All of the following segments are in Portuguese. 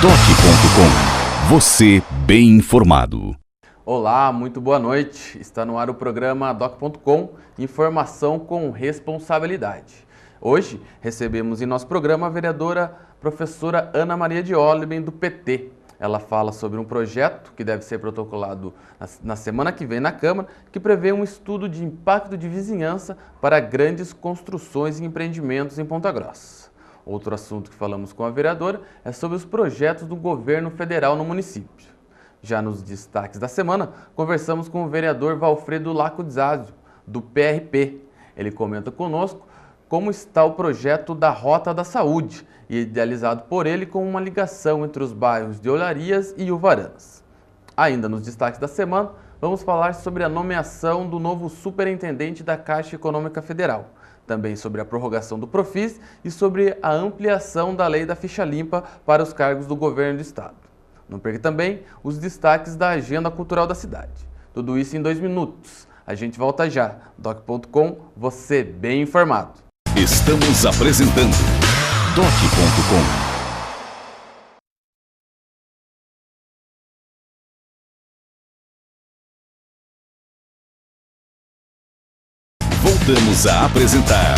Doc.com. Você bem informado. Olá, muito boa noite. Está no ar o programa Doc.com, informação com responsabilidade. Hoje recebemos em nosso programa a vereadora professora Ana Maria de Oliven, do PT. Ela fala sobre um projeto que deve ser protocolado na semana que vem na Câmara, que prevê um estudo de impacto de vizinhança para grandes construções e empreendimentos em Ponta Grossa. Outro assunto que falamos com a vereadora é sobre os projetos do governo federal no município. Já nos destaques da semana, conversamos com o vereador Valfredo Lacuzazio, do PRP. Ele comenta conosco como está o projeto da Rota da Saúde, idealizado por ele com uma ligação entre os bairros de Olharias e Uvaranas. Ainda nos destaques da semana, vamos falar sobre a nomeação do novo superintendente da Caixa Econômica Federal, também sobre a prorrogação do Profis e sobre a ampliação da lei da ficha limpa para os cargos do governo do estado. Não perca também os destaques da agenda cultural da cidade. Tudo isso em 2 minutos. A gente volta já. Doc.com, você bem informado. Estamos apresentando Doc.com. Voltamos a apresentar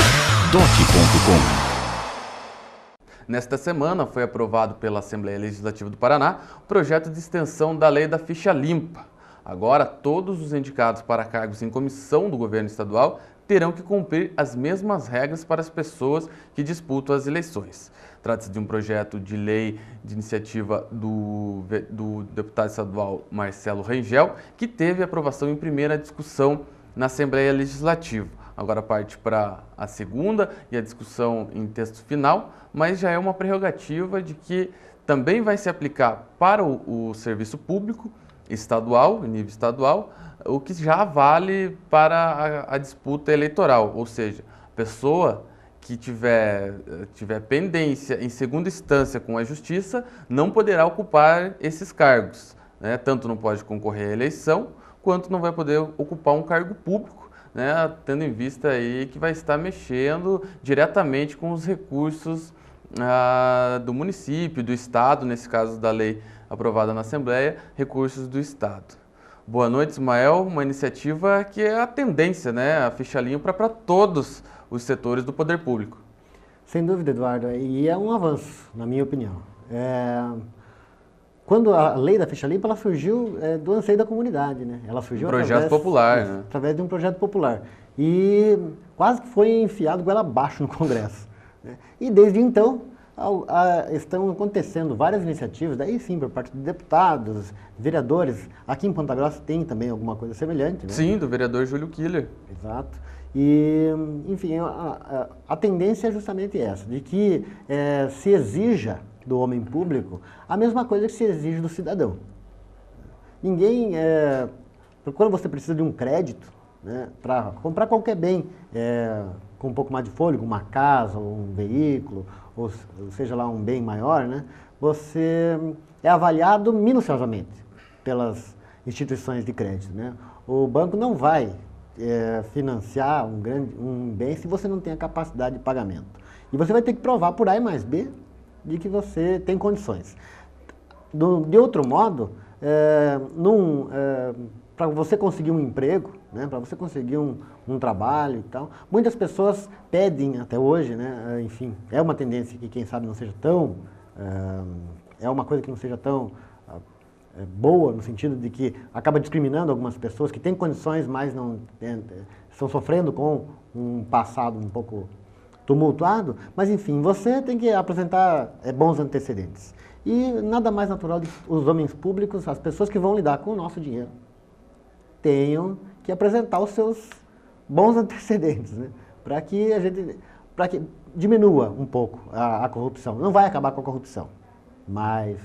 Doc.com. Nesta semana foi aprovado pela Assembleia Legislativa do Paraná o projeto de extensão da lei da ficha limpa. Agora, todos os indicados para cargos em comissão do governo estadual terão que cumprir as mesmas regras para as pessoas que disputam as eleições. Trata-se de um projeto de lei de iniciativa do deputado estadual Marcelo Rangel, que teve aprovação em primeira discussão na Assembleia Legislativa. Agora parte para a segunda e a discussão em texto final, mas já é uma prerrogativa de que também vai se aplicar para o serviço público estadual, em nível estadual, o que já vale para a disputa eleitoral, ou seja, a pessoa que tiver pendência em segunda instância com a Justiça não poderá ocupar esses cargos, né? Tanto não pode concorrer à eleição, quanto não vai poder ocupar um cargo público, né, tendo em vista aí que vai estar mexendo diretamente com os recursos do município, do estado, nesse caso da lei aprovada na Assembleia, recursos do estado. Boa noite, Ismael. Uma iniciativa que é a tendência, né, a ficha limpa para todos os setores do poder público. Sem dúvida, Eduardo, e é um avanço, na minha opinião. Quando a lei da ficha limpa, ela surgiu do anseio da comunidade, né? Ela surgiu através de um projeto popular. E quase que foi enfiado goela abaixo no Congresso, né? E desde então, estão acontecendo várias iniciativas, daí sim, por parte de deputados, vereadores. Aqui em Ponta Grossa tem também alguma coisa semelhante, né? Sim, do vereador Júlio Killer. Exato. E, enfim, a tendência é justamente essa, de que se exija do homem público a mesma coisa que se exige do cidadão. Ninguém, quando você precisa de um crédito, né, para comprar qualquer bem com um pouco mais de fôlego, uma casa, ou um veículo, ou seja lá um bem maior, né, você é avaliado minuciosamente pelas instituições de crédito, né? O banco não vai financiar um bem se você não tem a capacidade de pagamento. E você vai ter que provar por A mais B de que você tem condições. De outro modo, para você conseguir um emprego, né, para você conseguir um trabalho e tal, muitas pessoas pedem até hoje, né, enfim, é uma tendência que quem sabe não seja tão, é uma coisa que não seja tão boa, no sentido de que acaba discriminando algumas pessoas que têm condições, mas não estão sofrendo com um passado um pouco tumultuado, mas enfim, você tem que apresentar bons antecedentes. E nada mais natural de que os homens públicos, as pessoas que vão lidar com o nosso dinheiro, tenham que apresentar os seus bons antecedentes, né? Para que diminua um pouco a corrupção. Não vai acabar com a corrupção, mas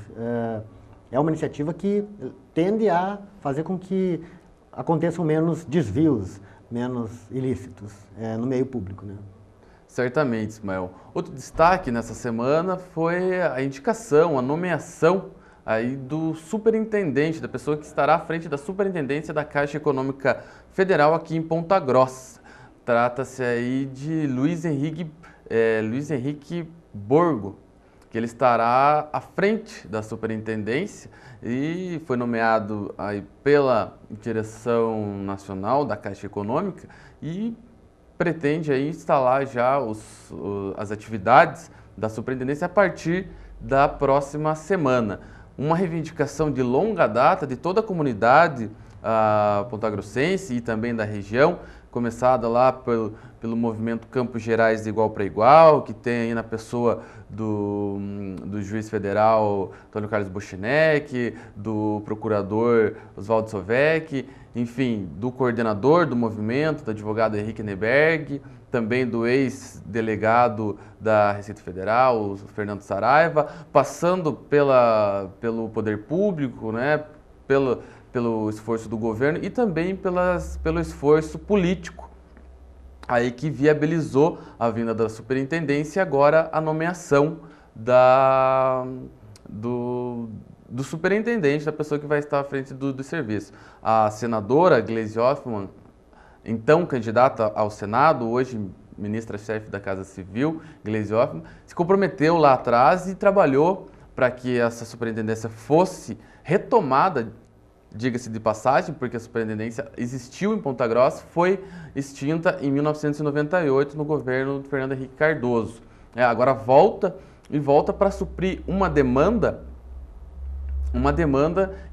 é uma iniciativa que tende a fazer com que aconteçam menos desvios, menos ilícitos no meio público, né? Certamente, Ismael. Outro destaque nessa semana foi a indicação, a nomeação aí do superintendente, da pessoa que estará à frente da superintendência da Caixa Econômica Federal aqui em Ponta Grossa. Trata-se aí de Luiz Henrique Borgo. que ele estará à frente da superintendência e foi nomeado aí pela direção nacional da Caixa Econômica e pretende aí instalar já as atividades da superintendência a partir da próxima semana. Uma reivindicação de longa data de toda a comunidade pontagrossense e também da região, começada lá pelo movimento Campos Gerais de Igual para Igual, que tem aí na pessoa do juiz federal Antônio Carlos Buchinek, do procurador Oswaldo Sovec, enfim, do coordenador do movimento, do advogado Henrique Neberg, também do ex-delegado da Receita Federal, o Fernando Saraiva, passando pelo poder público, né, pelo esforço do governo e também pelo esforço político, aí que viabilizou a vinda da superintendência e agora a nomeação do superintendente, da pessoa que vai estar à frente do serviço. A senadora Gleisi Hoffmann, então candidata ao Senado, hoje ministra-chefe da Casa Civil, Gleisi Hoffmann, se comprometeu lá atrás e trabalhou para que essa superintendência fosse retomada, diga-se de passagem, porque a superintendência existiu em Ponta Grossa, foi extinta em 1998 no governo de Fernando Henrique Cardoso. Agora volta para suprir uma demanda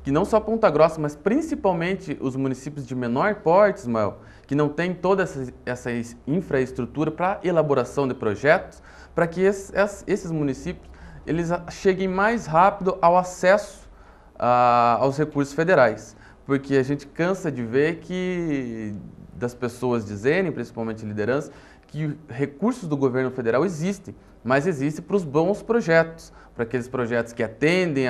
que não só Ponta Grossa, mas principalmente os municípios de menor porte, Ismael, que não tem toda essa infraestrutura para elaboração de projetos, para que esses municípios eles cheguem mais rápido ao acesso aos recursos federais. Porque a gente cansa de ver das pessoas dizerem, principalmente liderança, que recursos do governo federal existem, mas existem para os bons projetos, para aqueles projetos que atendem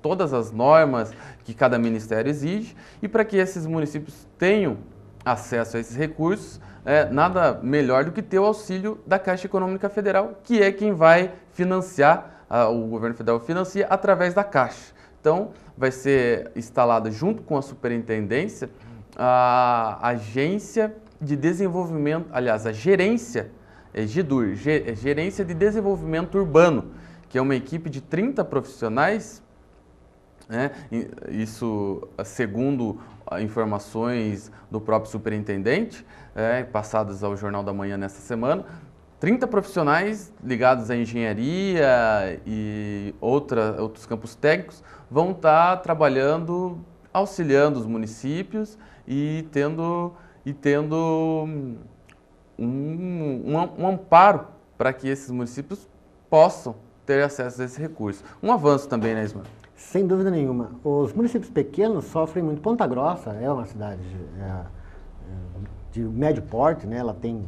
todas as normas que cada ministério exige e para que esses municípios tenham acesso a esses recursos, nada melhor do que ter o auxílio da Caixa Econômica Federal, que é quem vai financiar, o governo federal financia através da Caixa. Então, vai ser instalada junto com a superintendência a Agência de Desenvolvimento, aliás, a Gerência, GEDUR, Gerência de Desenvolvimento Urbano, que é uma equipe de 30 profissionais, né? Isso segundo informações do próprio superintendente, passadas ao Jornal da Manhã nesta semana. 30 profissionais ligados à engenharia e outros campos técnicos vão estar trabalhando, auxiliando os municípios e tendo um amparo para que esses municípios possam ter acesso a esse recurso. Um avanço também, né, Ismael? Sem dúvida nenhuma. Os municípios pequenos sofrem muito. Ponta Grossa é uma cidade de médio porte, né? Ela tem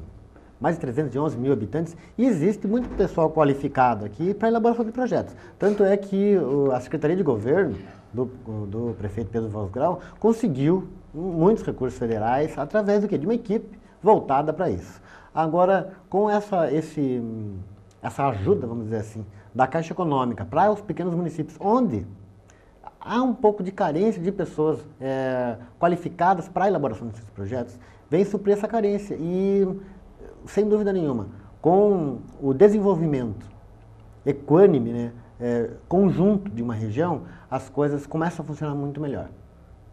mais de 311 mil habitantes e existe muito pessoal qualificado aqui para elaboração de projetos. Tanto é que a Secretaria de Governo do prefeito Pedro Valsgrau conseguiu muitos recursos federais através do quê? De uma equipe voltada para isso. Agora, com essa ajuda, vamos dizer assim, da Caixa Econômica para os pequenos municípios, onde há um pouco de carência de pessoas qualificadas para a elaboração desses projetos, vem suprir essa carência e, sem dúvida nenhuma, com o desenvolvimento equânime, né, conjunto de uma região, as coisas começam a funcionar muito melhor,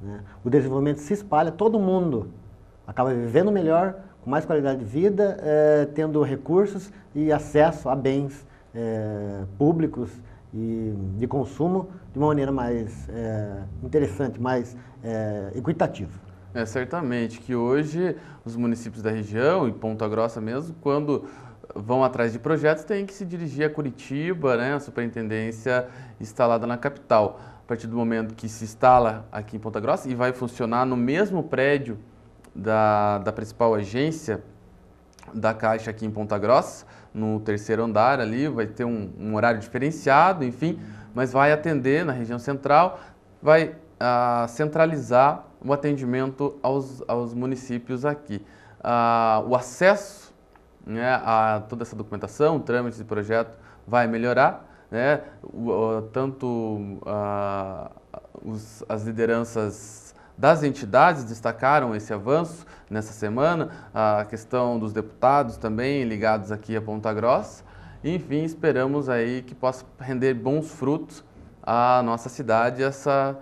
né? O desenvolvimento se espalha, todo mundo acaba vivendo melhor, com mais qualidade de vida, tendo recursos e acesso a bens públicos e de consumo de uma maneira mais interessante, mais equitativa. Certamente que hoje os municípios da região, e Ponta Grossa mesmo, quando vão atrás de projetos, têm que se dirigir a Curitiba, né, a superintendência instalada na capital. A partir do momento que se instala aqui em Ponta Grossa e vai funcionar no mesmo prédio da principal agência da Caixa aqui em Ponta Grossa, no terceiro andar ali, vai ter um horário diferenciado, enfim, mas vai atender na região central, vai centralizar o atendimento aos municípios aqui. O acesso, né, a toda essa documentação, o trâmite de projeto vai melhorar, né, tanto as lideranças das entidades destacaram esse avanço nessa semana, a questão dos deputados também ligados aqui a Ponta Grossa, Enfim, esperamos aí que possa render bons frutos à nossa cidade essa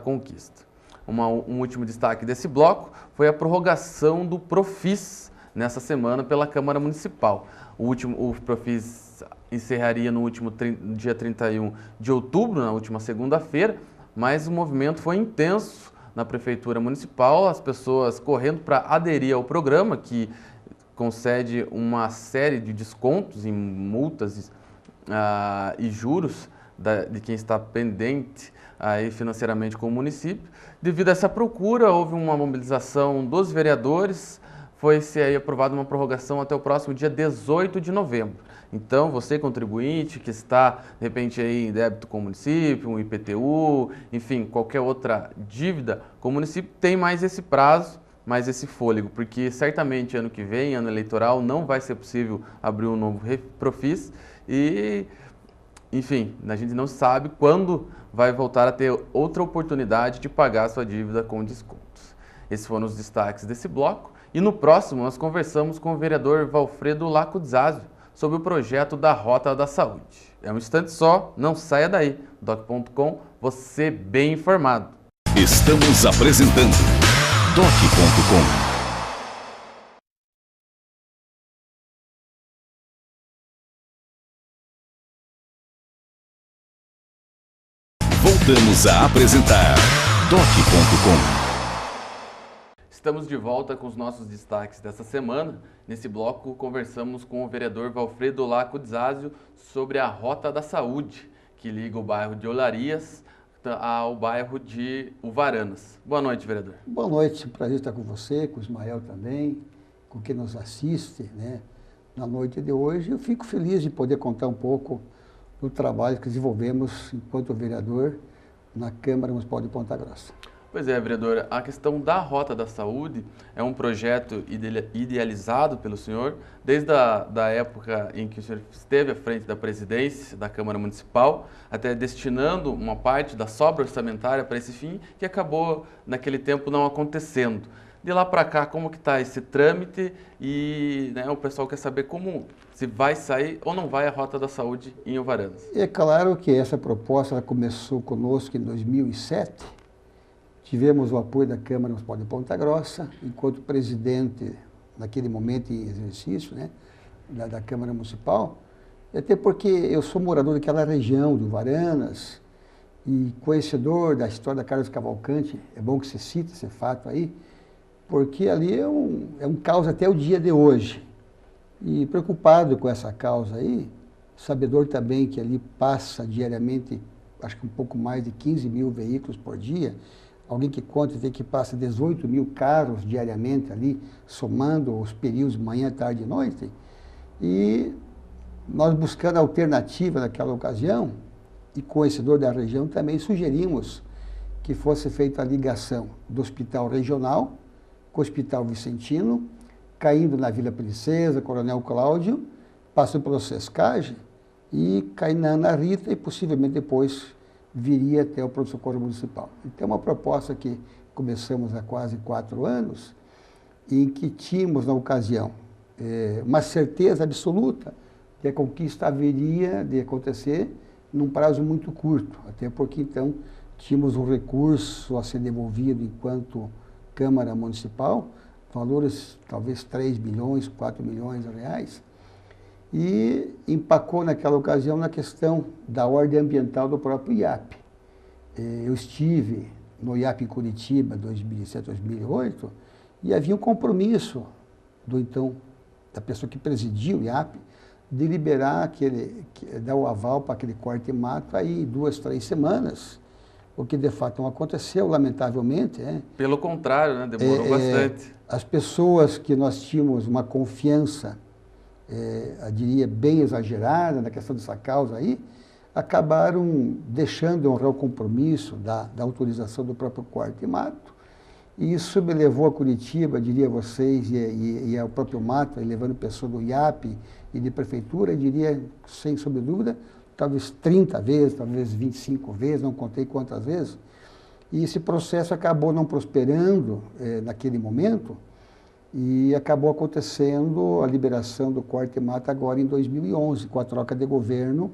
conquista. Um último destaque desse bloco foi a prorrogação do Profis nessa semana pela Câmara Municipal. O Profis encerraria no último dia 31 de outubro, na última segunda-feira, mas o movimento foi intenso na Prefeitura Municipal, as pessoas correndo para aderir ao programa, que concede uma série de descontos em multas e juros de quem está pendente aí financeiramente com o município. Devido a essa procura, houve uma mobilização dos vereadores, foi-se aí aprovada uma prorrogação até o próximo dia 18 de novembro. Então, você contribuinte que está, de repente, aí em débito com o município, um IPTU, enfim, qualquer outra dívida com o município, tem mais esse prazo, mais esse fôlego, porque certamente ano que vem, ano eleitoral, não vai ser possível abrir um novo Profis e, enfim, a gente não sabe quando vai voltar a ter outra oportunidade de pagar a sua dívida com descontos. Esses foram os destaques desse bloco. E no próximo, nós conversamos com o vereador Valfredo Lacudizazio sobre o projeto da Rota da Saúde. É um instante só, não saia daí. Doc.com, você bem informado. Estamos apresentando Doc.com. Voltamos a apresentar Doc.com. Estamos de volta com os nossos destaques dessa semana. Nesse bloco, conversamos com o vereador Valfredo Lacudizazio sobre a Rota da Saúde, que liga o bairro de Olarias ao bairro de Uvaranas. Boa noite, vereador. Boa noite, prazer estar com você, com o Ismael também, com quem nos assiste, né? Na noite de hoje, eu fico feliz de poder contar um pouco do trabalho que desenvolvemos enquanto vereador na Câmara Municipal de Ponta Grossa. Pois é, vereador, a questão da Rota da Saúde é um projeto idealizado pelo senhor desde a época em que o senhor esteve à frente da presidência da Câmara Municipal, até destinando uma parte da sobra orçamentária para esse fim, que acabou naquele tempo não acontecendo. De lá para cá, como que está esse trâmite e, né, o pessoal quer saber se vai sair ou não vai a Rota da Saúde em Uvaranas. É claro que essa proposta ela começou conosco em 2007. Tivemos o apoio da Câmara Municipal de Ponta Grossa, enquanto presidente, naquele momento em exercício, né, da Câmara Municipal, até porque eu sou morador daquela região de Uvaranas e conhecedor da história da Carlos Cavalcante. É bom que você cite esse fato aí, porque ali é um caos até o dia de hoje. E preocupado com essa causa aí, sabedor também que ali passa diariamente, acho que um pouco mais de 15 mil veículos por dia. Alguém que conta tem que passa 18 mil carros diariamente ali, somando os períodos de manhã, tarde e noite. E nós buscando alternativa naquela ocasião, e conhecedor da região, também sugerimos que fosse feita a ligação do Hospital Regional com o Hospital Vicentino, caindo na Vila Princesa, Coronel Cláudio, passando pelo Sescage e caindo na Ana Rita e possivelmente depois viria até o pronto-socorro municipal. Então, é uma proposta que começamos há quase 4 anos, em que tínhamos, na ocasião, uma certeza absoluta que a conquista haveria de acontecer num prazo muito curto, até porque, então, tínhamos um recurso a ser devolvido enquanto Câmara Municipal, valores talvez 3 milhões, 4 milhões de reais, e empacou naquela ocasião na questão da ordem ambiental do próprio IAP. Eu estive no IAP em Curitiba, 2007, 2008, e havia um compromisso da pessoa que presidia o IAP, de liberar dar o aval para aquele corte de mato aí 2, 3 semanas, o que de fato não aconteceu, lamentavelmente. Pelo contrário, né? Demorou bastante. As pessoas que nós tínhamos uma confiança, eu diria, bem exagerada na questão dessa causa aí, acabaram deixando de honrar o compromisso da autorização do próprio corte de mato. E isso me levou a Curitiba, diria a vocês, e ao próprio mato, levando pessoas do IAP e de prefeitura, diria, sem sombra de dúvida, talvez 30 vezes, talvez 25 vezes, não contei quantas vezes. E esse processo acabou não prosperando naquele momento, E acabou acontecendo a liberação do corte-mata agora em 2011, com a troca de governo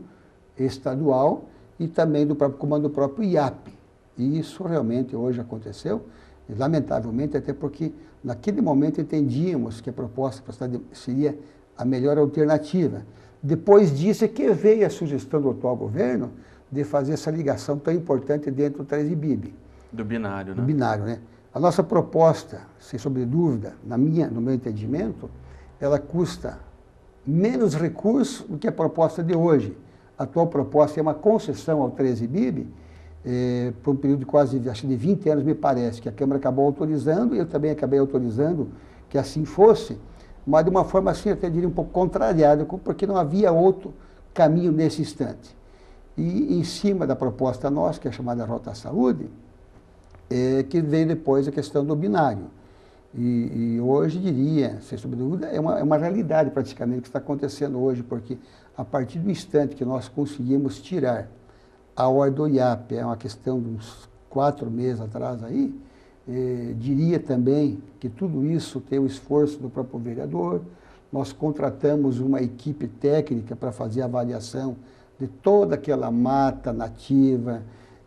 estadual e também do próprio comando do próprio IAP. E isso realmente hoje aconteceu, lamentavelmente, até porque naquele momento entendíamos que a proposta seria a melhor alternativa. Depois disso é que veio a sugestão do atual governo de fazer essa ligação tão importante dentro do 13BIB. Do binário, né? Do binário, né? A nossa proposta, sem sombra de dúvida, no meu entendimento, ela custa menos recursos do que a proposta de hoje. A atual proposta é uma concessão ao 13BIB, por um período de quase, acho de 20 anos, me parece, que a Câmara acabou autorizando, e eu também acabei autorizando que assim fosse, mas de uma forma assim, até diria um pouco contrariada, porque não havia outro caminho nesse instante. E em cima da proposta nossa, que é chamada Rota Saúde, que veio depois a questão do binário. E hoje, diria, sem sombra de dúvida, é uma realidade praticamente o que está acontecendo hoje, porque a partir do instante que nós conseguimos tirar a ordem do IAP, é uma questão de uns 4 meses atrás aí, diria também que tudo isso tem o esforço do próprio vereador. Nós contratamos uma equipe técnica para fazer a avaliação de toda aquela mata nativa.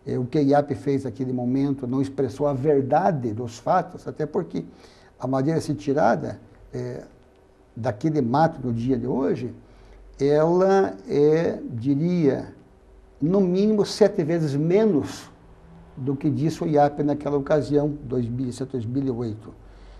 O que a IAP fez naquele momento não expressou a verdade dos fatos, até porque a madeira se tirada daquele mato no dia de hoje, ela diria, no mínimo 7 vezes menos do que disse o IAP naquela ocasião, 2007, 2008.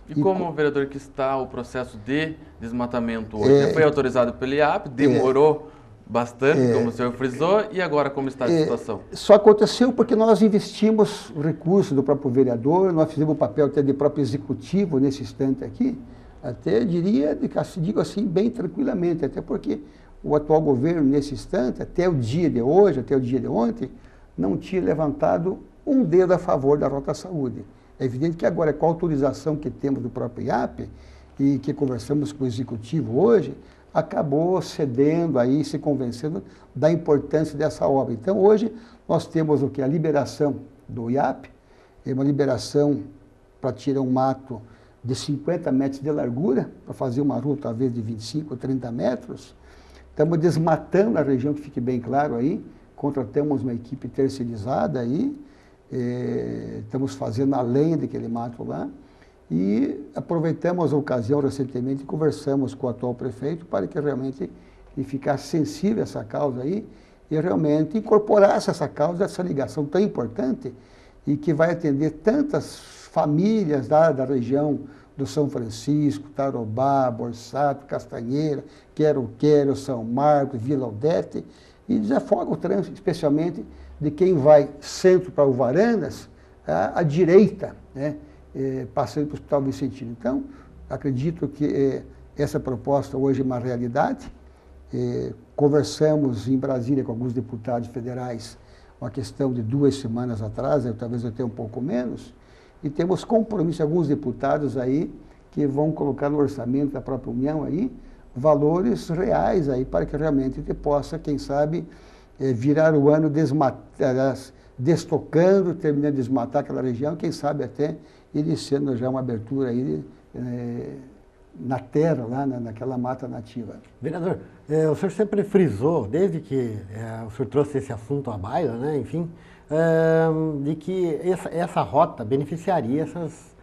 E como, vereador, que está o processo de desmatamento hoje? Foi autorizado pelo IAP, demorou bastante, como o senhor frisou, e agora como está a situação? Só aconteceu porque nós investimos recursos do próprio vereador, nós fizemos o papel até de próprio executivo nesse instante aqui, até diria, digo assim, bem tranquilamente, até porque o atual governo, nesse instante, até o dia de hoje, até o dia de ontem, não tinha levantado um dedo a favor da Rota Saúde. É evidente que agora, com a autorização que temos do próprio IAP, e que conversamos com o executivo hoje, acabou cedendo aí, se convencendo da importância dessa obra. Então, hoje, nós temos o que? A liberação do IAP, é uma liberação para tirar um mato de 50 metros de largura, para fazer uma rua, talvez, de 25 ou 30 metros. Estamos desmatando a região, que fique bem claro aí, contratamos uma equipe terceirizada aí, estamos fazendo a lenha daquele mato lá, e aproveitamos a ocasião recentemente e conversamos com o atual prefeito para que realmente ele ficasse sensível a essa causa aí e realmente incorporasse essa causa, essa ligação tão importante e que vai atender tantas famílias da região do São Francisco, Tarobá, Borsato, Castanheira, Quero-Quero, São Marcos, Vila Odete, e desafoga o trânsito, especialmente de quem vai centro para o Varandas, à direita, né? Passando para o Hospital Vicentino. Então, acredito que essa proposta hoje é uma realidade. Conversamos em Brasília com alguns deputados federais, uma questão de 2 semanas atrás, talvez até um pouco menos, e temos compromisso de alguns deputados aí que vão colocar no orçamento da própria União aí valores reais aí para que realmente ele possa, quem sabe, virar o ano destocando, terminando de desmatar aquela região, quem sabe até iniciando já uma abertura aí na terra, lá naquela mata nativa. Vereador, o senhor sempre frisou, desde que o senhor trouxe esse assunto à baila, né, enfim, de que essa rota beneficiaria essas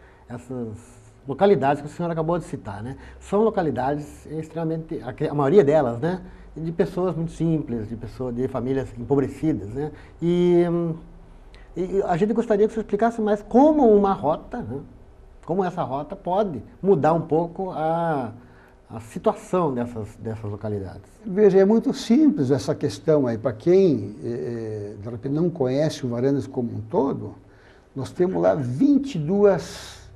localidades que o senhor acabou de citar, né? São localidades extremamente, a maioria delas, né, de pessoas muito simples, de famílias empobrecidas, né? E a gente gostaria que você explicasse mais como uma rota, né, como essa rota pode mudar um pouco a situação dessas localidades. Veja, é muito simples essa questão aí. Para quem de repente não conhece o Varandas como um todo, nós temos lá 22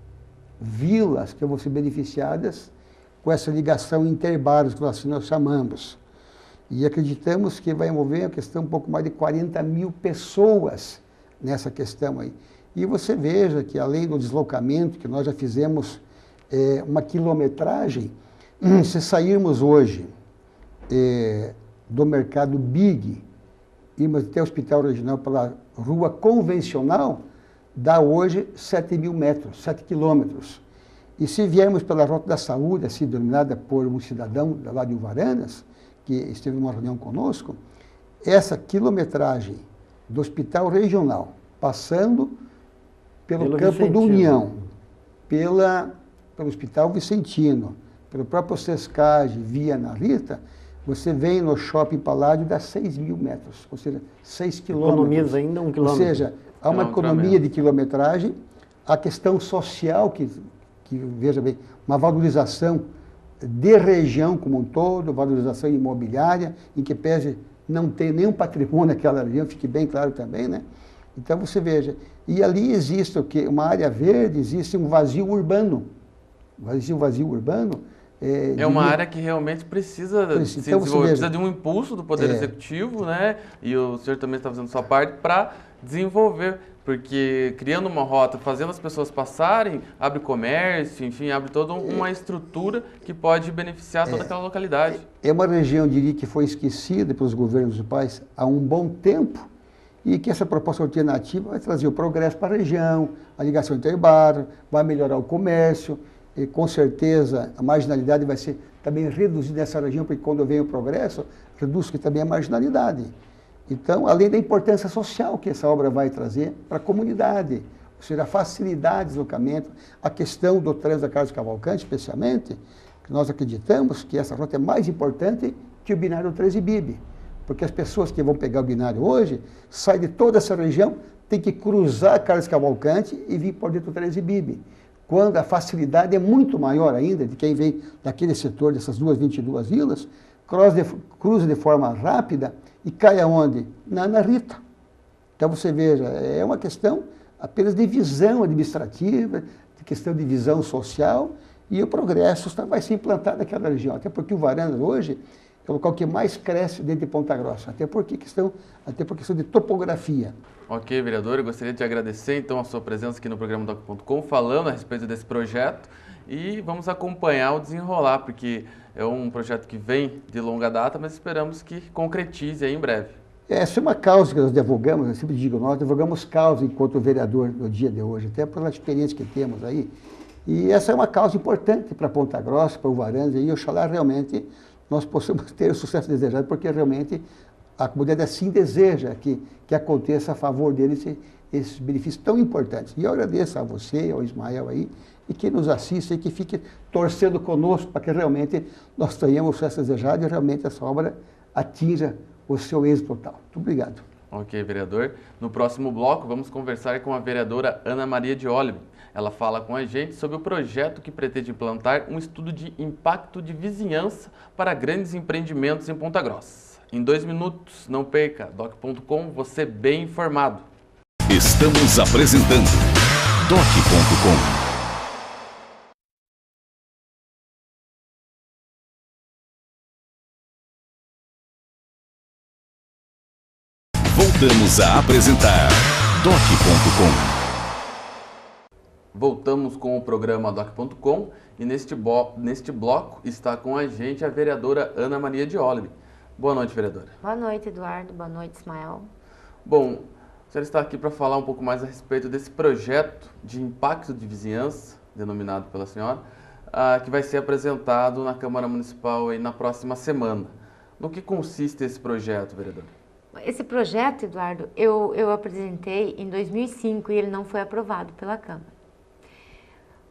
vilas que vão ser beneficiadas com essa ligação interbairros que nós chamamos. E acreditamos que vai envolver a questão um pouco mais de 40 mil pessoas nessa questão aí. E você veja que, além do deslocamento, que nós já fizemos uma quilometragem, se sairmos hoje do mercado Big, irmos até o Hospital Regional pela rua convencional, dá hoje 7 mil metros, 7 quilômetros. E se viermos pela Rota da Saúde, assim denominada por um cidadão lá de Uvaranas, que esteve numa reunião conosco, essa quilometragem do Hospital Regional, passando pelo Campo Vicentino. do União, pelo Hospital Vicentino, pelo próprio Sescage, via Ana Rita, você vem no Shopping Paládio dá 6.000 metros, ou seja, 6 quilômetros. Economiza ainda 1 quilômetro. Ou seja, há uma economia de quilometragem, a questão social, que veja bem, uma valorização de região como um todo, valorização imobiliária, em que pese não ter nenhum patrimônio naquela região, fique bem claro também, né? Então você veja, e ali existe o quê? Uma área verde, existe um vazio urbano. Existe um vazio urbano. É uma área que realmente precisa se então, desenvolver, precisa de um impulso do Poder Executivo, né? E o senhor também está fazendo sua parte para desenvolver, porque criando uma rota, fazendo as pessoas passarem, abre comércio, enfim, abre toda uma estrutura que pode beneficiar toda aquela localidade. É uma região, eu diria, que foi esquecida pelos governos municipais há um bom tempo, e que essa proposta alternativa vai trazer o progresso para a região, a ligação interbairro, vai melhorar o comércio, e com certeza a marginalidade vai ser também reduzida nessa região, porque quando vem o progresso, reduz também a marginalidade. Então, além da importância social que essa obra vai trazer para a comunidade, ou seja, a facilidade de deslocamento, a questão do trânsito da Carlos Cavalcante, especialmente, que nós acreditamos que essa rota é mais importante que o binário 13 Bibe, porque as pessoas que vão pegar o binário hoje, saem de toda essa região, tem que cruzar Carlos Cavalcante e vir por dentro do 13 Bibe, quando a facilidade é muito maior ainda de quem vem daquele setor, dessas 22 vilas, cruza de forma rápida e cai aonde? Na Ana Rita. Então você veja, é uma questão apenas de visão administrativa, de questão de visão social, e o progresso vai ser implantado naquela região, até porque o Uvaranas hoje é o local que mais cresce dentro de Ponta Grossa, até por questão de topografia. Ok, vereador, eu gostaria de agradecer então a sua presença aqui no programa Doc.com, falando a respeito desse projeto, e vamos acompanhar o desenrolar, porque é um projeto que vem de longa data, mas esperamos que concretize aí em breve. Essa é uma causa que nós divulgamos, eu sempre digo, nós divulgamos causa enquanto vereador no dia de hoje, até pela experiência que temos aí. E essa é uma causa importante para Ponta Grossa, para o Uvaranas, e oxalá realmente nós possamos ter o sucesso desejado, porque realmente a comunidade assim deseja que aconteça a favor deles esses benefícios tão importantes. E eu agradeço a você, ao Ismael aí, e que nos assista e que fique torcendo conosco para que realmente nós tenhamos o sucesso desejado e realmente essa obra atinja o seu êxito total. Muito obrigado. Ok, vereador. No próximo bloco, vamos conversar com a vereadora Ana Maria de Olive. Ela fala com a gente sobre o projeto que pretende implantar um estudo de impacto de vizinhança para grandes empreendimentos em Ponta Grossa. Em 2 minutos, não perca, Doc.com, você bem informado. Estamos apresentando Doc.com. Voltamos a apresentar Doc.com. Voltamos com o programa Doc.com e neste bloco está com a gente a vereadora Ana Maria de Olive. Boa noite, vereadora. Boa noite, Eduardo. Boa noite, Ismael. Bom, a senhora está aqui para falar um pouco mais a respeito desse projeto de impacto de vizinhança, denominado pela senhora, que vai ser apresentado na Câmara Municipal aí na próxima semana. No que consiste esse projeto, vereadora? Esse projeto, Eduardo, eu apresentei em 2005 e ele não foi aprovado pela Câmara.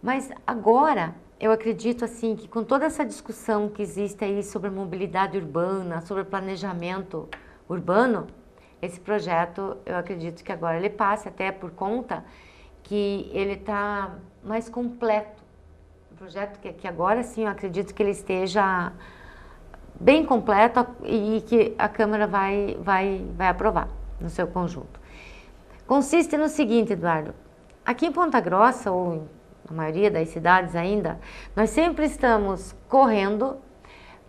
Mas agora, eu acredito assim que com toda essa discussão que existe aí sobre mobilidade urbana, sobre planejamento urbano, esse projeto, eu acredito que agora ele passe, até por conta que ele está mais completo. Um projeto que agora sim, eu acredito que ele esteja bem completo e que a Câmara vai aprovar no seu conjunto. Consiste no seguinte, Eduardo, aqui em Ponta Grossa, ou na maioria das cidades ainda, nós sempre estamos correndo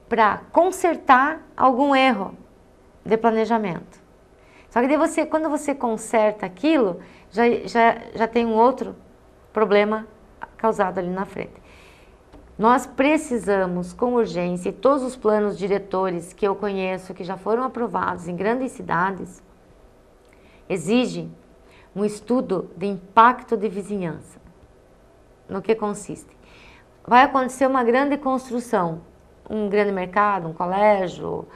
para consertar algum erro de planejamento. Só que daí quando você conserta aquilo, já tem um outro problema causado ali na frente. Nós precisamos, com urgência, e todos os planos diretores que eu conheço, que já foram aprovados em grandes cidades, exigem um estudo de impacto de vizinhança. No que consiste? vai acontecer uma grande construção, um grande mercado, um colégio,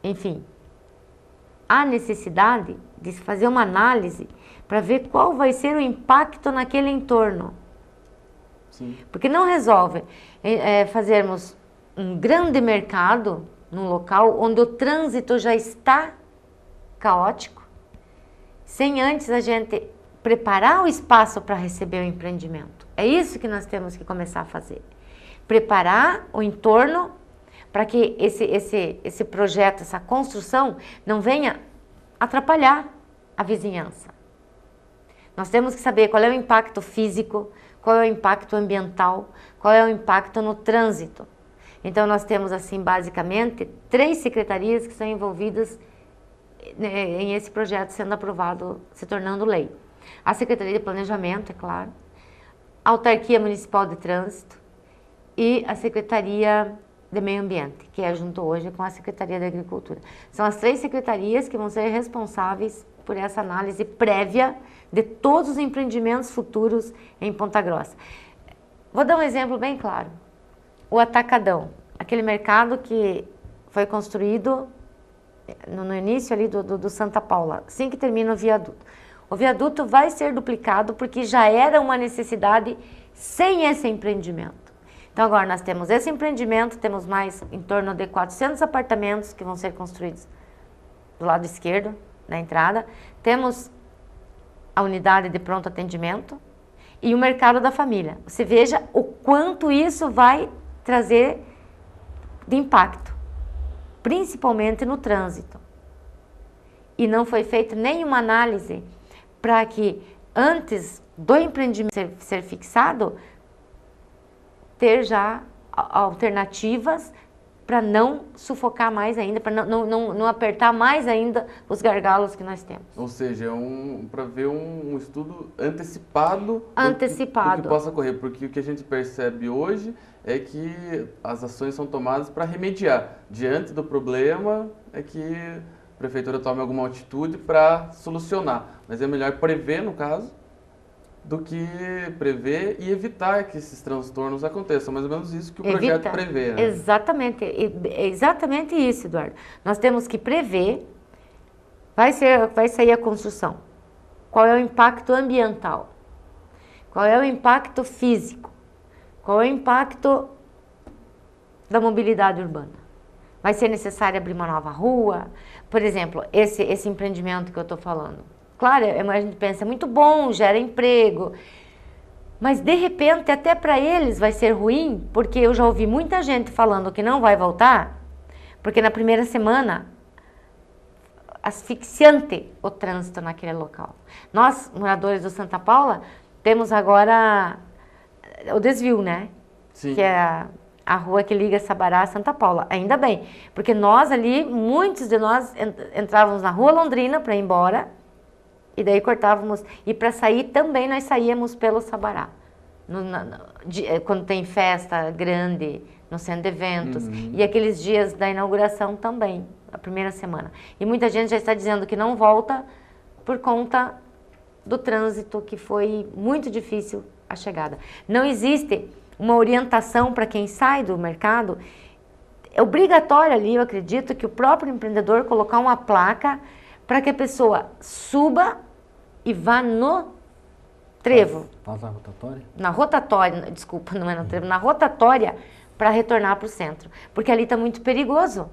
enfim. Há necessidade de se fazer uma análise para ver qual vai ser o impacto naquele entorno. Sim. Porque não resolve fazermos um grande mercado num local onde o trânsito já está caótico, sem antes a gente preparar o espaço para receber o empreendimento. É isso que nós temos que começar a fazer. Preparar o entorno para que esse projeto, essa construção, não venha atrapalhar a vizinhança. Nós temos que saber qual é o impacto físico, qual é o impacto ambiental, qual é o impacto no trânsito. Então, nós temos, assim, basicamente, 3 secretarias que estão envolvidas em esse projeto sendo aprovado, se tornando lei. A Secretaria de Planejamento, é claro, a Autarquia Municipal de Trânsito e a Secretaria de Meio Ambiente, que é junto hoje com a Secretaria da Agricultura. São as 3 secretarias que vão ser responsáveis por essa análise prévia de todos os empreendimentos futuros em Ponta Grossa. Vou dar um exemplo bem claro. O Atacadão, aquele mercado que foi construído no início ali do Santa Paula, assim que termina o viaduto. O viaduto vai ser duplicado porque já era uma necessidade sem esse empreendimento. Então agora nós temos esse empreendimento, temos mais em torno de 400 apartamentos que vão ser construídos do lado esquerdo, na entrada. Temos a unidade de pronto atendimento e o mercado da família. Você veja o quanto isso vai trazer de impacto, principalmente no trânsito. E não foi feita nenhuma análise para que, antes do empreendimento ser fixado, ter já alternativas para não sufocar mais ainda, para não apertar mais ainda os gargalos que nós temos. Ou seja, para ver um estudo antecipado do que possa ocorrer, porque o que a gente percebe hoje é que as ações são tomadas para remediar. Diante do problema é que a prefeitura tome alguma atitude para solucionar, mas é melhor prever, no caso, do que prever e evitar que esses transtornos aconteçam. Mais ou menos isso que o projeto prevê. Né? Exatamente, é exatamente isso, Eduardo. Nós temos que prever, vai sair a construção. Qual é o impacto ambiental? Qual é o impacto físico? Qual é o impacto da mobilidade urbana? Vai ser necessário abrir uma nova rua? Por exemplo, esse empreendimento que eu estou falando. Claro, a gente pensa, é muito bom, gera emprego, mas de repente até para eles vai ser ruim, porque eu já ouvi muita gente falando que não vai voltar, porque na primeira semana, asfixiante o trânsito naquele local. Nós, moradores do Santa Paula, temos agora o desvio, né? Sim. Que é a rua que liga Sabará a Santa Paula. Ainda bem, porque nós ali, muitos de nós entrávamos na Rua Londrina para ir embora, e daí cortávamos, e para sair também nós saíamos pelo Sabará. Quando tem festa grande, no centro de eventos, e aqueles dias da inauguração também, a primeira semana. E muita gente já está dizendo que não volta por conta do trânsito, que foi muito difícil a chegada. Não existe uma orientação para quem sai do mercado. É obrigatório ali, eu acredito, que o próprio empreendedor colocar uma placa para que a pessoa suba e vá no trevo. Faz a rotatória? Na rotatória, desculpa, não é no trevo, na rotatória para retornar para o centro. Porque ali está muito perigoso.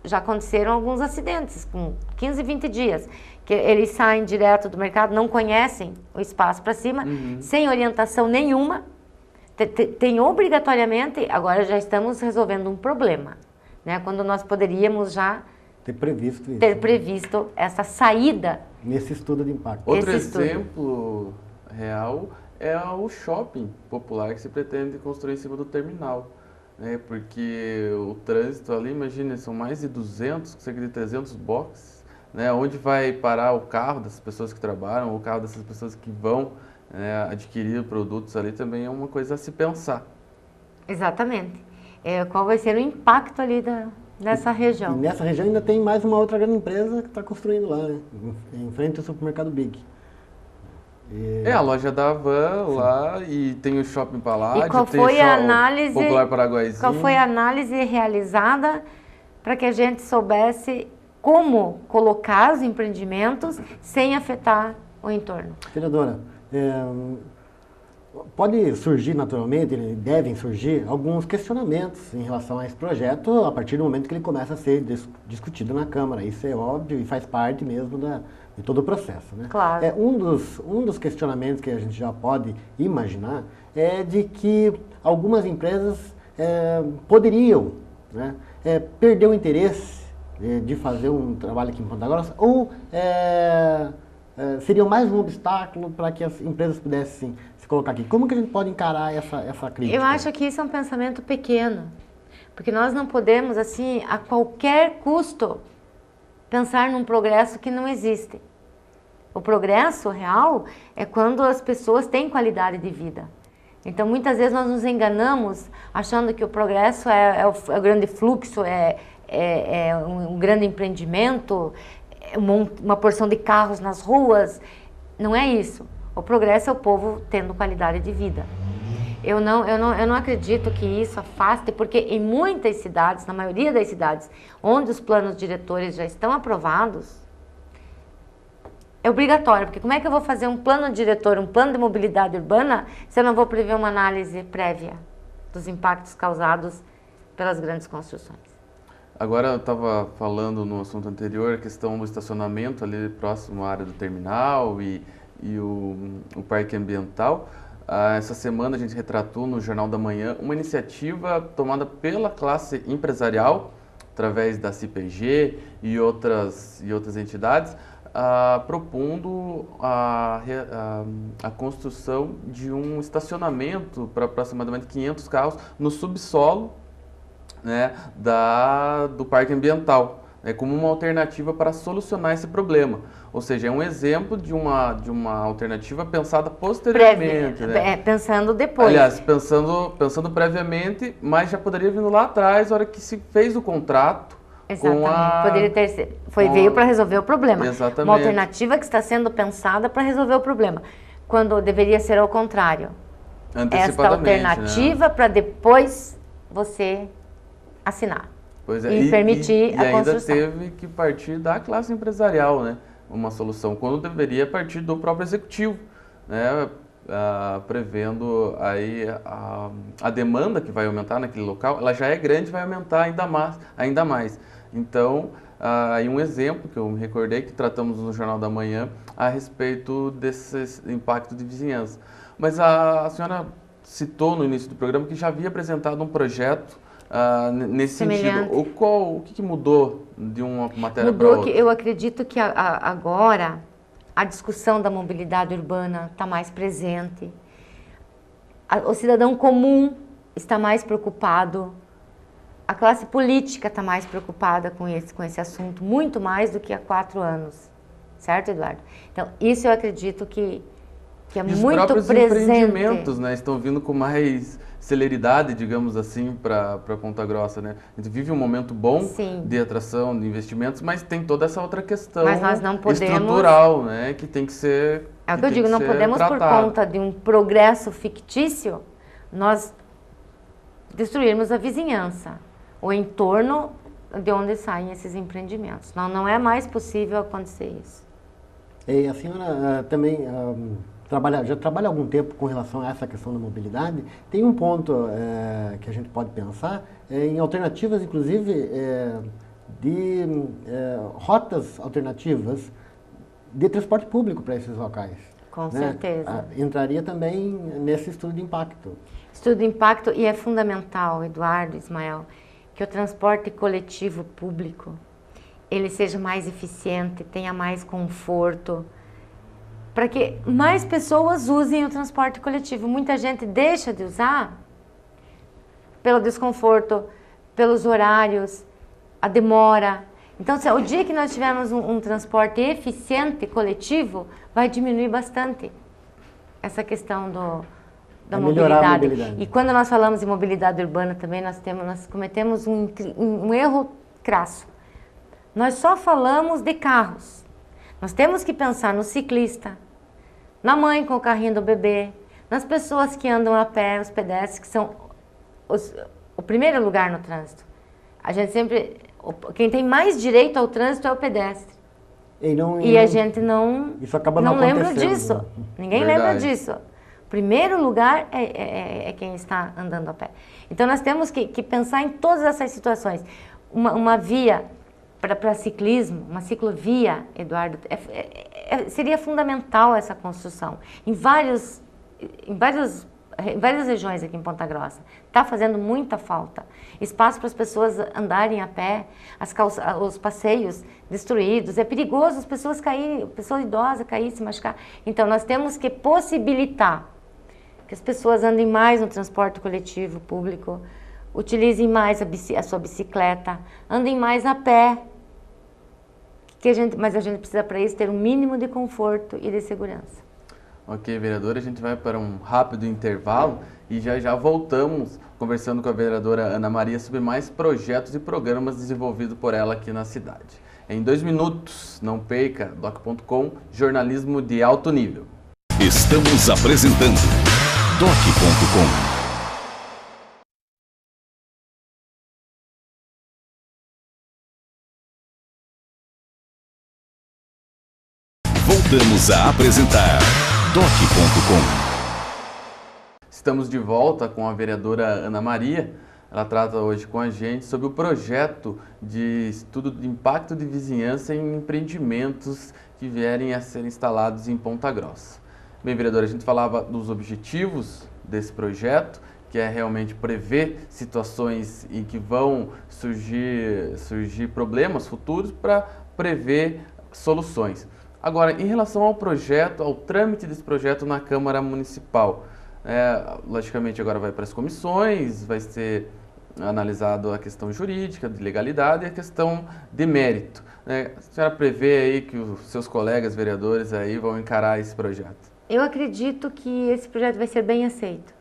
Já aconteceram alguns acidentes com 15, 20 dias, que eles saem direto do mercado, não conhecem o espaço para cima, sem orientação nenhuma. Tem obrigatoriamente, agora já estamos resolvendo um problema, né? Quando nós poderíamos já ter previsto isso. Ter previsto essa saída. Nesse estudo de impacto. Outro exemplo real é o shopping popular que se pretende construir em cima do terminal. Né? Porque o trânsito ali, imagina, são mais de 200, cerca de 300 boxes, né? Onde vai parar o carro dessas pessoas que trabalham, o carro dessas pessoas que vão adquirir produtos ali, também é uma coisa a se pensar. Exatamente. Qual vai ser o impacto ali nessa região? E nessa região ainda tem mais uma outra grande empresa que está construindo lá, né? Em frente ao supermercado Big. E- A loja da Havan lá e tem o Shopping Paládio, E qual tem o foi a Shopping análise? Popular Paraguaizinho. Qual foi a análise realizada para que a gente soubesse como colocar os empreendimentos sem afetar o entorno? Vereadora, pode surgir naturalmente, devem surgir alguns questionamentos em relação a esse projeto a partir do momento que ele começa a ser discutido na Câmara. Isso é óbvio e faz parte mesmo de todo o processo, né? Claro. Um dos questionamentos que a gente já pode imaginar é de que algumas empresas poderiam, né, perder o interesse de fazer um trabalho aqui em Ponta Grossa ou seria mais um obstáculo para que as empresas pudessem se colocar aqui. Como que a gente pode encarar essa crítica? Eu acho que isso é um pensamento pequeno, porque nós não podemos, assim, a qualquer custo, pensar num progresso que não existe. O progresso real é quando as pessoas têm qualidade de vida. Então, muitas vezes nós nos enganamos achando que o progresso é o grande fluxo, é um grande empreendimento, uma porção de carros nas ruas. Não é isso. O progresso é o povo tendo qualidade de vida. Eu não acredito que isso afaste, porque em muitas cidades, na maioria das cidades, onde os planos diretores já estão aprovados, é obrigatório, porque como é que eu vou fazer um plano diretor, um plano de mobilidade urbana, se eu não vou prever uma análise prévia dos impactos causados pelas grandes construções? Agora eu estava falando no assunto anterior, a questão do estacionamento ali próximo à área do terminal e o parque ambiental. Essa semana a gente retratou no Jornal da Manhã uma iniciativa tomada pela classe empresarial, através da CIPG e outras entidades, propondo a construção de um estacionamento para aproximadamente 500 carros no subsolo, né, do parque ambiental, como uma alternativa para solucionar esse problema. Ou seja, é um exemplo de uma alternativa pensada posteriormente. Né? Pensando depois. Aliás, pensando previamente, mas já poderia vir lá atrás, na hora que se fez o contrato. Exatamente, poderia ter veio para resolver o problema. Exatamente. Uma alternativa que está sendo pensada para resolver o problema, quando deveria ser ao contrário. Esta alternativa, né, para depois você assinar. Pois é, e permitir a construção. E ainda teve que partir da classe empresarial, né, uma solução, quando deveria partir do próprio executivo, né, prevendo aí a demanda que vai aumentar naquele local, ela já é grande, vai aumentar ainda mais. Então, aí um exemplo que eu me recordei, que tratamos no Jornal da Manhã, a respeito desse impacto de vizinhança. Mas a senhora citou no início do programa que já havia apresentado um projeto nesse sentido. O que mudou de uma matéria para outra? Eu acredito que agora a discussão da mobilidade urbana está mais presente. O cidadão comum está mais preocupado. A classe política está mais preocupada com esse assunto, muito mais do que há 4 anos. Certo, Eduardo? Então, isso eu acredito que é muito presente. Os próprios empreendimentos, né, estão vindo com mais celeridade, digamos assim, para Ponta Grossa, né? A gente vive um momento bom, sim, de atração de investimentos, mas tem toda essa outra questão, mas nós não podemos, estrutural, né, que tem que ser É o que eu digo, não podemos, tratado, por conta de um progresso fictício, nós destruirmos a vizinhança, o entorno de onde saem esses empreendimentos. Não é mais possível acontecer isso. E a senhora também já trabalha há algum tempo com relação a essa questão da mobilidade. Tem um ponto que a gente pode pensar em alternativas, inclusive, de rotas alternativas de transporte público para esses locais. Com certeza. Entraria também nesse estudo de impacto. Estudo de impacto, e é fundamental, Eduardo, Ismael, que o transporte coletivo público ele seja mais eficiente, tenha mais conforto, para que mais pessoas usem o transporte coletivo. Muita gente deixa de usar pelo desconforto, pelos horários, a demora. Então, o dia que nós tivermos um transporte eficiente coletivo, vai diminuir bastante essa questão da mobilidade. E quando nós falamos em mobilidade urbana também, nós cometemos um erro crasso. Nós só falamos de carros. Nós temos que pensar no ciclista, na mãe com o carrinho do bebê, nas pessoas que andam a pé, os pedestres, que são o primeiro lugar no trânsito. A gente sempre... Quem tem mais direito ao trânsito é o pedestre. E a gente não, isso acaba não lembra acontecendo, disso. né? Ninguém lembra disso. O primeiro lugar é quem está andando a pé. Então nós temos que pensar em todas essas situações. Uma via para ciclismo, uma ciclovia, Eduardo, seria fundamental essa construção. Em várias regiões aqui em Ponta Grossa. Está fazendo muita falta. Espaço para as pessoas andarem a pé, os passeios destruídos. É perigoso as pessoas caírem, pessoa idosa cair, se machucar. Então, nós temos que possibilitar que as pessoas andem mais no transporte coletivo público, utilizem mais a sua bicicleta, andem mais a pé. Mas a gente precisa, para isso, ter um mínimo de conforto e de segurança. Ok, vereadora, a gente vai para um rápido intervalo e já voltamos conversando com a vereadora Ana Maria sobre mais projetos e programas desenvolvidos por ela aqui na cidade. Em 2 minutos, não perca, doc.com, jornalismo de alto nível. Estamos apresentando doc.com. Voltamos a apresentar doc.com. Estamos de volta com a vereadora Ana Maria. Ela trata hoje com a gente sobre o projeto de estudo de impacto de vizinhança em empreendimentos que vierem a ser instalados em Ponta Grossa. Bem, vereadora, a gente falava dos objetivos desse projeto, que é realmente prever situações em que vão surgir problemas futuros para prever soluções. Agora, em relação ao projeto, ao trâmite desse projeto na Câmara Municipal, logicamente agora vai para as comissões, vai ser analisado a questão jurídica, de legalidade e a questão de mérito. A senhora prevê aí que os seus colegas vereadores aí vão encarar esse projeto? Eu acredito que esse projeto vai ser bem aceito,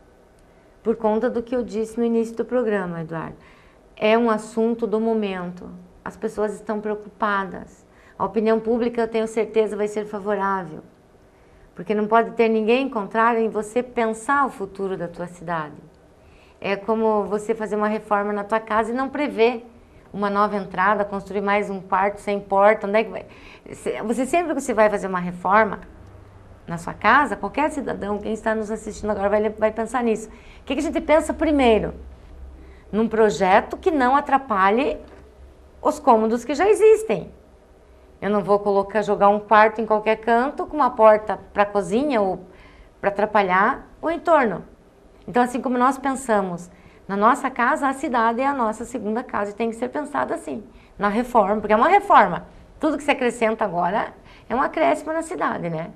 por conta do que eu disse no início do programa, Eduardo. É um assunto do momento, as pessoas estão preocupadas. A opinião pública, eu tenho certeza, vai ser favorável. Porque não pode ter ninguém contrário em você pensar o futuro da tua cidade. É como você fazer uma reforma na tua casa e não prever uma nova entrada, construir mais um quarto sem porta. Onde é que vai? Você sempre que você vai fazer uma reforma na sua casa, qualquer cidadão, quem está nos assistindo agora vai pensar nisso. O que a gente pensa primeiro? Num projeto que não atrapalhe os cômodos que já existem. Eu não vou jogar um quarto em qualquer canto com uma porta para a cozinha ou para atrapalhar o entorno. Então, assim como nós pensamos na nossa casa, a cidade é a nossa segunda casa e tem que ser pensada assim, na reforma, porque é uma reforma. Tudo que se acrescenta agora é um acréscimo na cidade, né?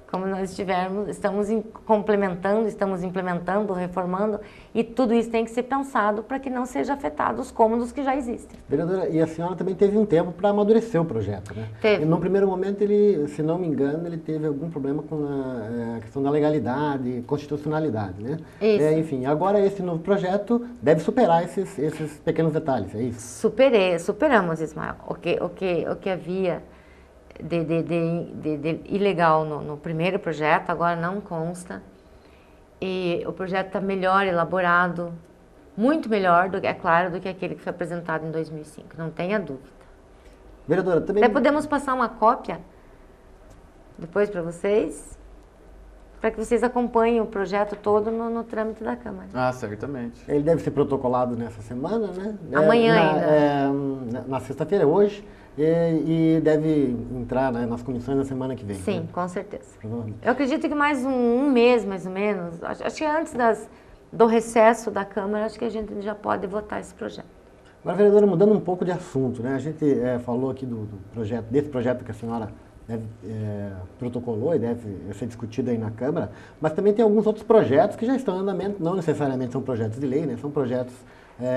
Como nós estamos complementando, estamos implementando, reformando, e tudo isso tem que ser pensado para que não seja afetado os cômodos que já existem. Vereadora, e a senhora também teve um tempo para amadurecer o projeto, né? Teve. E no primeiro momento, ele, se não me engano, ele teve algum problema com a questão da legalidade, constitucionalidade, né? Isso. Enfim, agora esse novo projeto deve superar esses pequenos detalhes, é isso? Superamos, Ismael, o que havia de ilegal no primeiro projeto, agora não consta. E o projeto está melhor elaborado, muito melhor, é claro, do que aquele que foi apresentado em 2005, não tenha dúvida. Vereadora, também... Até podemos passar uma cópia depois para vocês, para que vocês acompanhem o projeto todo no trâmite da Câmara. Ah, certamente. Ele deve ser protocolado nessa semana, né? Amanhã ainda. Na sexta-feira, hoje, e deve entrar, né, nas comissões na semana que vem. Sim, né? com certeza. Eu acredito que mais um mês, mais ou menos, acho que antes do recesso da Câmara, acho que a gente já pode votar esse projeto. Agora, vereadora, mudando um pouco de assunto, né? A gente falou aqui desse projeto que a senhora protocolou e deve ser discutido aí na Câmara, mas também tem alguns outros projetos que já estão em andamento, não necessariamente são projetos de lei, né? São projetos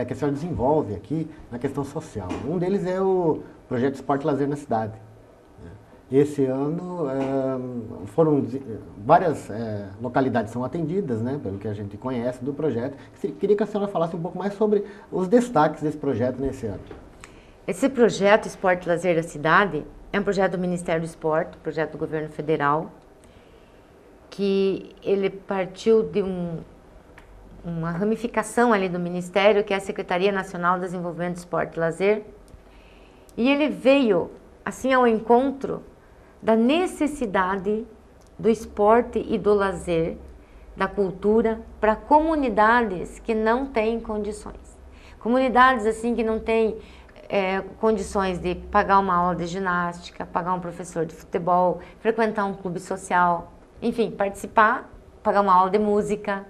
que a senhora desenvolve aqui na questão social. Um deles é o projeto Esporte e Lazer na Cidade. Esse ano foram várias localidades são atendidas, né, pelo que a gente conhece do projeto. Queria que a senhora falasse um pouco mais sobre os destaques desse projeto nesse ano. Esse projeto Esporte e Lazer da Cidade é um projeto do Ministério do Esporte, projeto do Governo Federal. que ele partiu de uma ramificação ali do Ministério, que é a Secretaria Nacional de Desenvolvimento, Esporte e Lazer, e ele veio, assim, ao encontro da necessidade do esporte e do lazer, da cultura, para comunidades que não têm condições. Comunidades, assim, que não têm condições de pagar uma aula de ginástica, pagar um professor de futebol, frequentar um clube social, enfim, participar, pagar uma aula de música.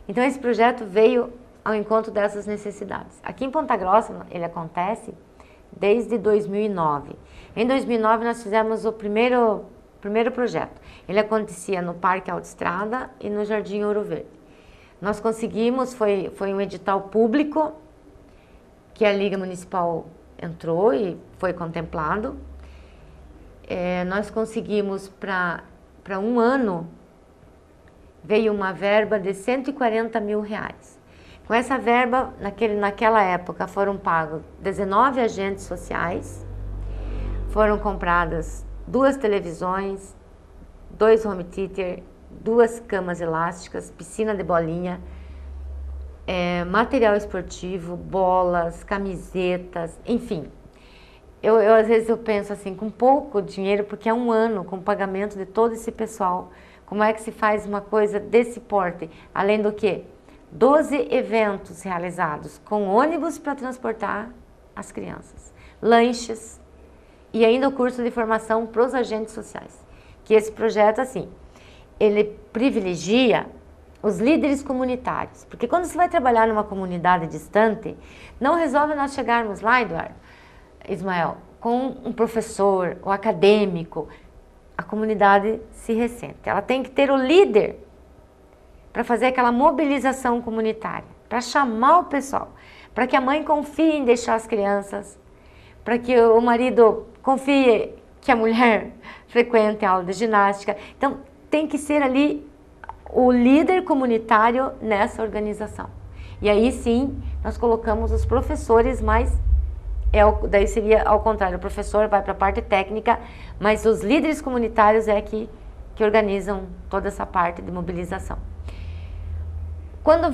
Então, esse projeto veio ao encontro dessas necessidades. Aqui em Ponta Grossa, ele acontece desde 2009. Em 2009, nós fizemos o primeiro projeto. Ele acontecia no Parque Autoestrada e no Jardim Ouro Verde. Nós conseguimos, foi um edital público, que a Liga Municipal entrou e foi contemplado. Nós conseguimos, para um ano, veio uma verba de R$140 mil. Com essa verba, naquela época, foram pagos 19 agentes sociais, foram compradas 2 televisões, 2 home theater, 2 camas elásticas, piscina de bolinha, material esportivo, bolas, camisetas, enfim. Às vezes eu penso assim, com pouco dinheiro, porque é um ano, com o pagamento de todo esse pessoal, como é que se faz uma coisa desse porte? Além do que? 12 eventos realizados com ônibus para transportar as crianças, lanches e ainda o curso de formação para os agentes sociais. Que esse projeto, assim, ele privilegia os líderes comunitários, porque quando você vai trabalhar numa comunidade distante, não resolve nós chegarmos lá, Ismael, com um professor, um acadêmico. A comunidade se ressente. Ela tem que ter o líder para fazer aquela mobilização comunitária, para chamar o pessoal, para que a mãe confie em deixar as crianças, para que o marido confie que a mulher frequente a aula de ginástica. Então, tem que ser ali o líder comunitário nessa organização. E aí sim, nós colocamos os professores, mas daí seria ao contrário, o professor vai para a parte técnica, mas os líderes comunitários que organizam toda essa parte de mobilização. Quando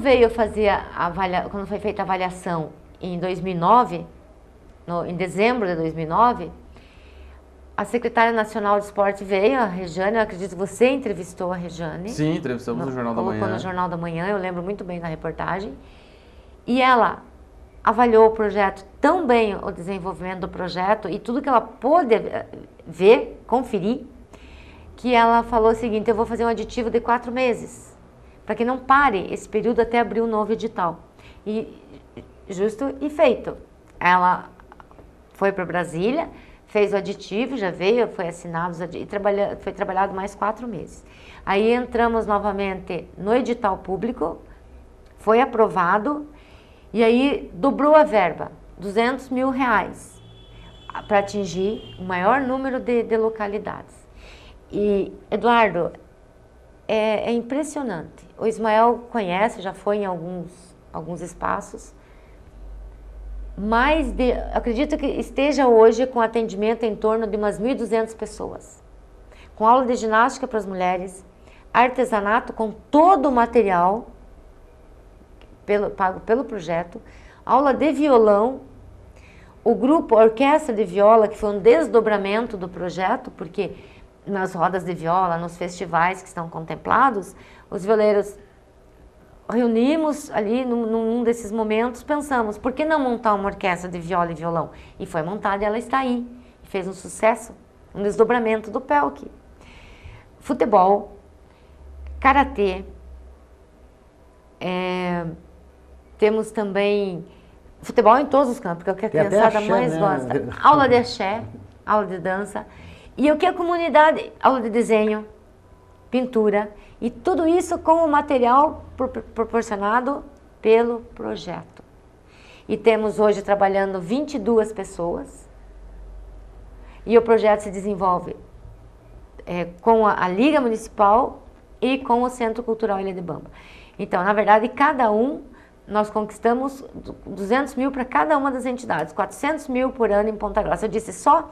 quando foi feita a avaliação em 2009, em dezembro de 2009, a secretária nacional de esporte veio, a Rejane, eu acredito que você entrevistou a Rejane. Sim, entrevistamos no Jornal da Manhã. Colocou no Jornal da Manhã, eu lembro muito bem da reportagem. E ela avaliou o projeto tão bem, o desenvolvimento do projeto e tudo que ela pôde ver, conferir, que ela falou o seguinte: eu vou fazer um aditivo de 4 meses, para que não pare esse período até abrir um novo edital. E justo e feito. Ela foi para Brasília, fez o aditivo, já veio, foi assinado e foi trabalhado mais 4 meses. Aí entramos novamente no edital público, foi aprovado, e aí dobrou a verba, R$200 mil, para atingir o maior número de localidades. E, Eduardo, é impressionante. O Ismael conhece, já foi em alguns espaços, acredito que esteja hoje com atendimento em torno de umas 1.200 pessoas. Com aula de ginástica para as mulheres, artesanato com todo o material pago pelo projeto, aula de violão, o grupo Orquestra de Viola, que foi um desdobramento do projeto, porque nas rodas de viola, nos festivais que estão contemplados, os violeiros reunimos ali num desses momentos, pensamos, por que não montar uma orquestra de viola e violão? E foi montada e ela está aí, fez um sucesso, um desdobramento do PELC. Futebol, karatê, temos também futebol em todos os campos, que é o que a criançada mais gosta. Aula de axé, aula de dança, e o que a comunidade, aula de desenho, pintura, e tudo isso com o material proporcionado pelo projeto. E temos hoje trabalhando 22 pessoas, e o projeto se desenvolve com a Liga Municipal e com o Centro Cultural Ilha de Bamba. Então, na verdade, nós conquistamos 200 mil para cada uma das entidades, 400 mil por ano em Ponta Grossa. Eu disse, só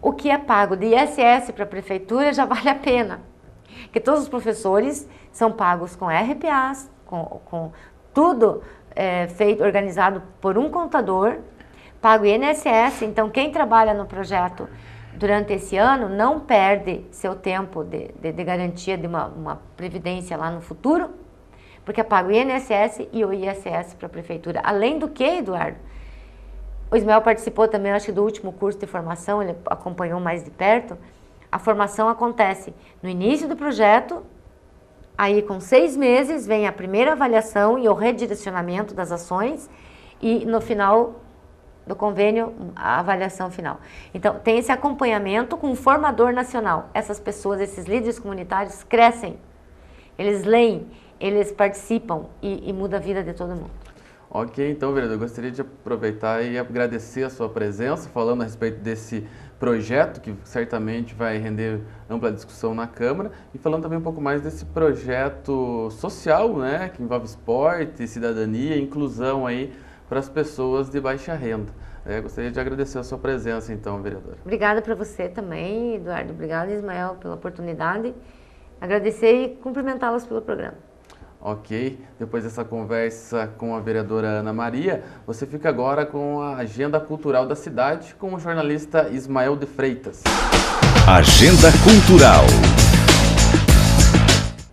o que é pago de ISS para a prefeitura já vale a pena. Porque todos os professores são pagos com RPAs, com tudo feito, organizado por um contador, pago INSS. Então, quem trabalha no projeto durante esse ano não perde seu tempo de garantia de uma previdência lá no futuro, porque é pago o INSS e o ISS para a prefeitura. Além do que, Eduardo, o Ismael participou também, acho que do último curso de formação, ele acompanhou mais de perto. A formação acontece no início do projeto, aí com 6 meses vem a primeira avaliação e o redirecionamento das ações e no final do convênio a avaliação final. Então tem esse acompanhamento com um formador nacional. Essas pessoas, esses líderes comunitários crescem, eles leem, eles participam e muda a vida de todo mundo. Ok, então, vereador, eu gostaria de aproveitar e agradecer a sua presença, falando a respeito desse projeto, que certamente vai render ampla discussão na Câmara, e falando também um pouco mais desse projeto social, né, que envolve esporte, cidadania e inclusão aí para as pessoas de baixa renda. Gostaria de agradecer a sua presença, então, vereador. Obrigada para você também, Eduardo. Obrigada, Ismael, pela oportunidade. Agradecer e cumprimentá-los pelo programa. Ok, depois dessa conversa com a vereadora Ana Maria, você fica agora com a Agenda Cultural da cidade com o jornalista Ismael de Freitas. Agenda Cultural.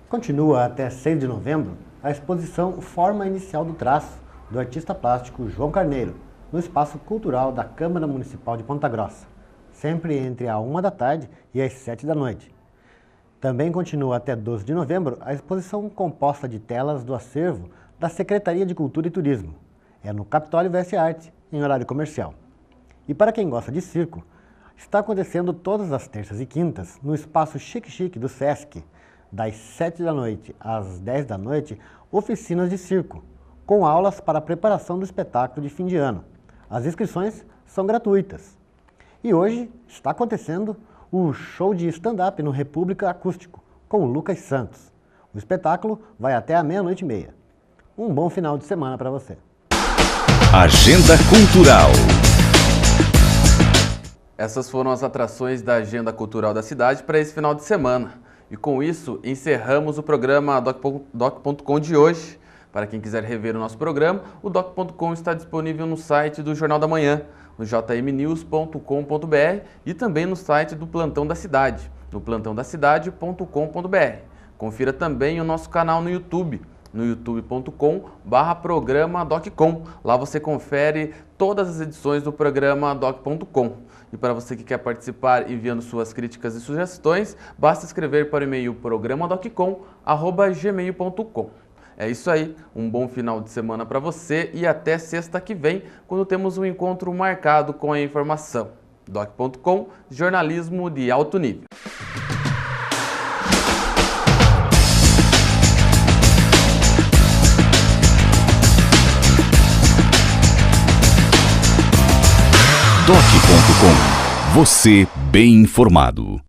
Continua até 6 de novembro a exposição Forma Inicial do Traço, do artista plástico João Carneiro, no Espaço Cultural da Câmara Municipal de Ponta Grossa, sempre entre a 1 da tarde e as 7 da noite. Também continua até 12 de novembro a exposição composta de telas do acervo da Secretaria de Cultura e Turismo. É no Capitólio VS Arte, em horário comercial. E para quem gosta de circo, está acontecendo todas as terças e quintas no Espaço Chique Chique do Sesc, das 7 da noite às 10 da noite, oficinas de circo, com aulas para a preparação do espetáculo de fim de ano. As inscrições são gratuitas. E hoje está acontecendo o show de stand-up no República Acústico, com o Lucas Santos. O espetáculo vai até a 00:30. Um bom final de semana para você. Agenda Cultural. Essas foram as atrações da Agenda Cultural da cidade para esse final de semana. E com isso, encerramos o programa Doc.com de hoje. Para quem quiser rever o nosso programa, o Doc.com está disponível no site do Jornal da Manhã, no jmnews.com.br e também no site do Plantão da Cidade, no plantãodacidade.com.br. Confira também o nosso canal no YouTube, no youtube.com/programa Doc.com. Lá você confere todas as edições do programa Doc.com. E para você que quer participar enviando suas críticas e sugestões, basta escrever para o e-mail programadoccom@gmail.com. É isso aí, um bom final de semana para você e até sexta que vem, quando temos um encontro marcado com a informação. Doc.com, jornalismo de alto nível. Doc.com. Você bem informado.